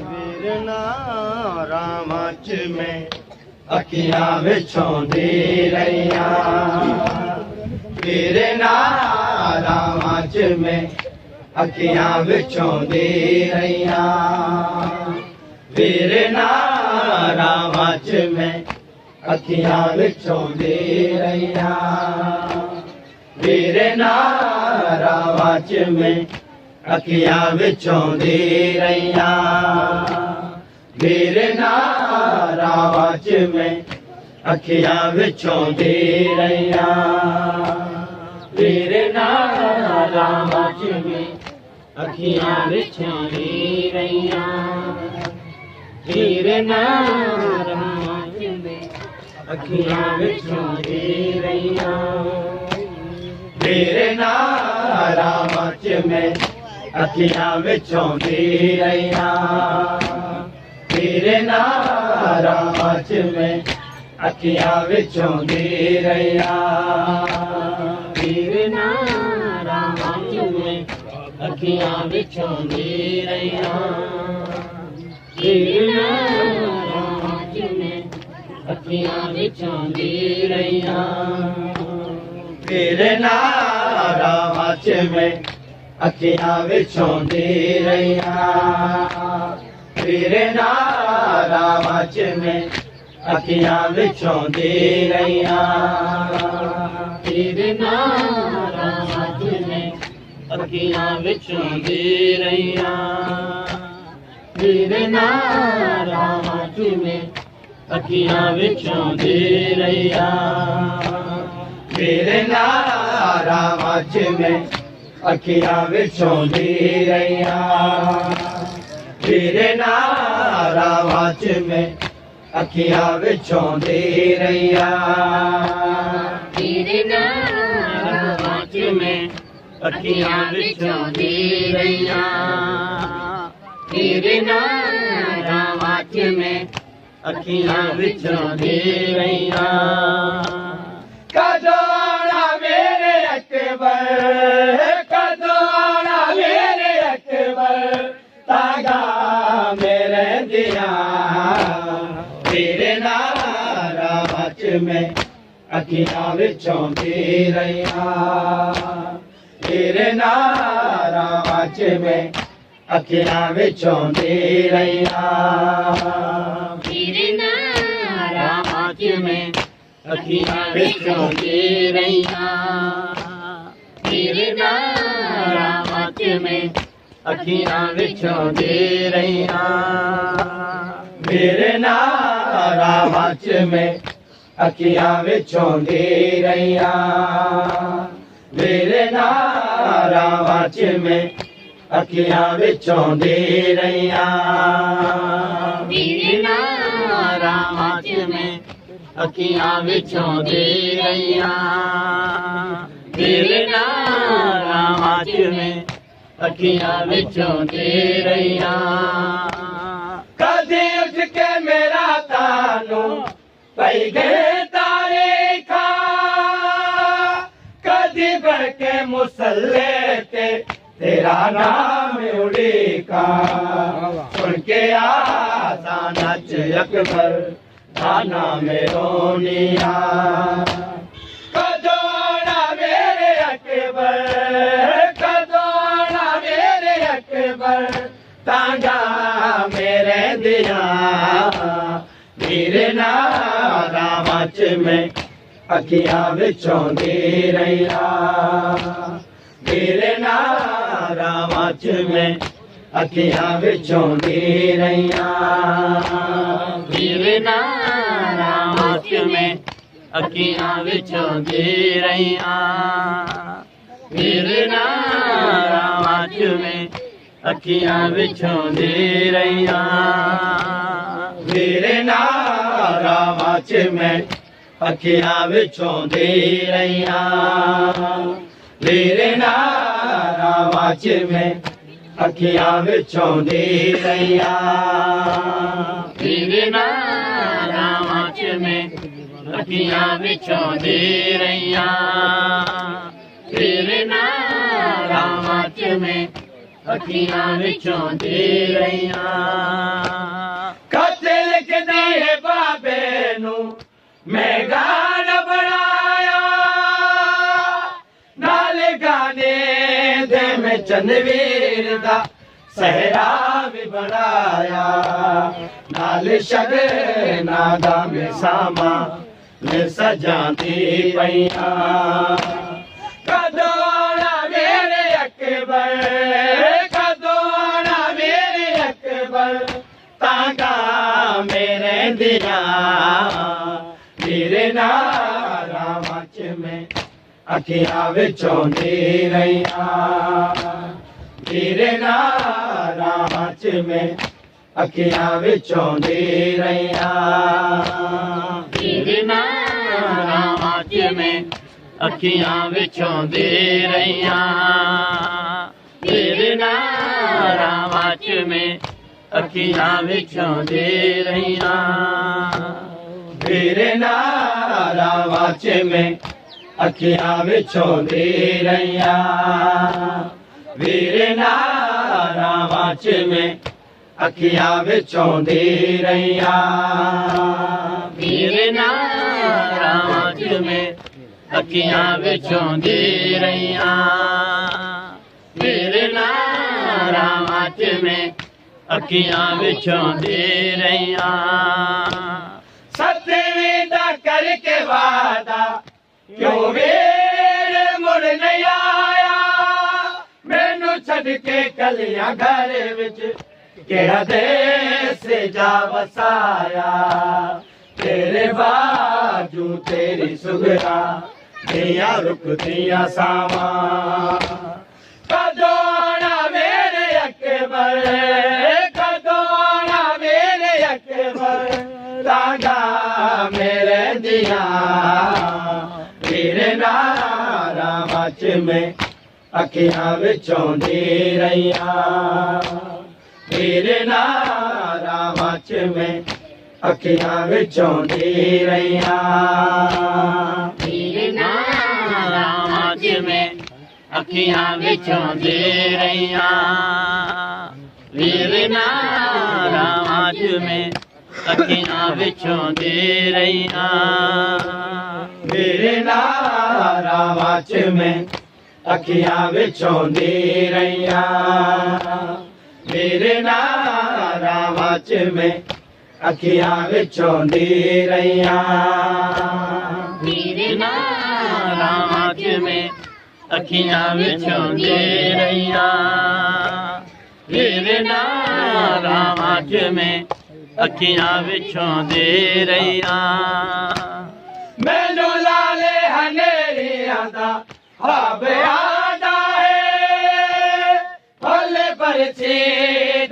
वीरना रामच में अखियां विछोंदी रहिया वीरना रामच में अखियां विछोंदी रहिया वीरना रामच में अखियां विछोंदी रहिया वीरना रामच में अखियां विछोंदी रहिया वीरना रामच में अखियां विछोंदी रहिया वीरना रामच में अखियां विछोंदी रहिया वीरना रामच में अखियां विछोंदी रहिया वीरना रामच में अखियां विछोंदी रहिया वीरना रामच में अखियां विछोंदी रहिया वीरना रामच में अखियां विछोंदी रहिया वीरना रामच में अखियां विछोंदी रहिया वीरना रामच में अखियां विछोंदी रहिया वीरना रामच में अखियां विछोंदी रहिया वीरना रामच में अखियां विछोंदी रहिया वीरना रामच में अखियां विछोंदी रहिया वीरना रामच में अखियां विछोंदी रहिया वीरना रामच में अखियां विछोंदी रहिया वीरना रामच में अखियां विछोंदी रहिया वीरना रामच में अखियां विछोंदी रहिया कदोड़ा मेरे अकबर कदोड़ा मेरे अकबर तागा मेरे दिया वीरना रामच में अखियां विछोंदी रहिया वीरना रामच में अखियां विछोंदी रहिया वीरना रामच में अखियां विछोंदी रहिया वीरना रामच में अखियां विछोंदी रहिया वीरना रामच में अखियां विछोंदी रहिया वीरना रामच में अखियां विछोंदी रहिया वीरना रामच में अखियां विछोंदी रहिया वीरना रामच में अखियां विछोंदी रहिया कदी उठ के मेरा तानू पई गए तारीखा कदी बढ़ के मुसल्ले ते तेरा नाम उड़ीका सुन के आसाना च अकबर दाना में रोनिया कदोड़ा मेरे अकबर कदोड़ा मेरे अकबर तांगा मेरे दिया वीरना रामच में अखियां विछोंदी रहिया वीरना रामच में अखियां विछोंदी रहिया वीरना रामच में अखियां विछोंदी रहिया वीरना रामच में अखियां विछोंदी रहिया वीरना रामच में अखियां विछोंदी रहिया वीरना रामच में अखियां विछोंदी रहिया वीरना रामच में अखियां विछोंदी रहिया वीरना रामच में ਅੱਖੀਆਂ ਵਿੱਚੋਂ ਦੇ ਰਹੀਆਂ ਕਤਲ ਕਿਦੇ ਬਾਬੇ ਨੂੰ ਮੈਂ ਗਾਣਾ ਬਣਾਇਆ ਨਾਲ ਗਾਣੇ ਦੇ ਮੈਂ ਚੰਨਵੀਰ ਦਾ सहरा भी बनाया नाल शगना दा में सामा में सजाती पैया कदोना मेरे अकबर कदोना मेरे अकबर तागा मेरे दिया मेरे नारा मच में अखियां विचों दी रहिया तेरे नारा मच में अखियां विचों दे रहिया तेरे नारा मच में अखियां विचों दे रहिया तेरे नारा मच में अखियां विचों दे रहिया तेरे नारा मच में अखियां विचों दे रहिया वीरे नारा मच में अखियां विचों दे रहिया वीरे नारा मच में अखियां विचों दे रहिया वीरे नारा मच में अखियां विचों दे रहिया सतवीं दा करके वादा क्यों वीर मुड़ नहीं आया मैनू छड़ के कलियां घर विच केड़ा देस जा वसाया तेरे बाजू तेरी सुगरा दिया रुकदियां सावा कदोना मेरे अकबर कदोना मेरे अकबर तागा मेरे दिया मेरे नारा मच में अखियां विचों दे रहिया तेरे नारा मच में अखियां विचों दे रहिया तेरे नारा मच में अखियां विचों दे रहिया तेरे नारा मच में अखियां विचों दे रहिया तेरे नारा मच में अखियां विचों दे रहिया मेरे नारा मच में अखियां विचों दे रहिया मेरे नारा मच में अखियां विचों दे रहिया मेरे नारा मच में अखियां विचों दे रहिया मैनू लाले हनेरियां दा ख्वाब आदा है भोले परछी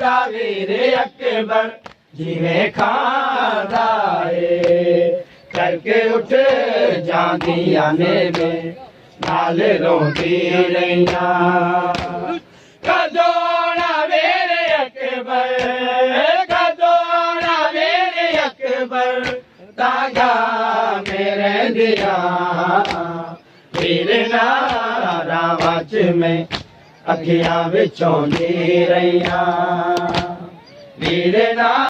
दा वीरे अकबर जिवें खांदा है करके उठ जांदियां ने में नाल रोंदी रहियां कदोना मेरे अकबर कदोना मेरे अकबर तागा मेरे दिया तेरे नारा मच में अखियां विचों दे रहिया तेरे नारा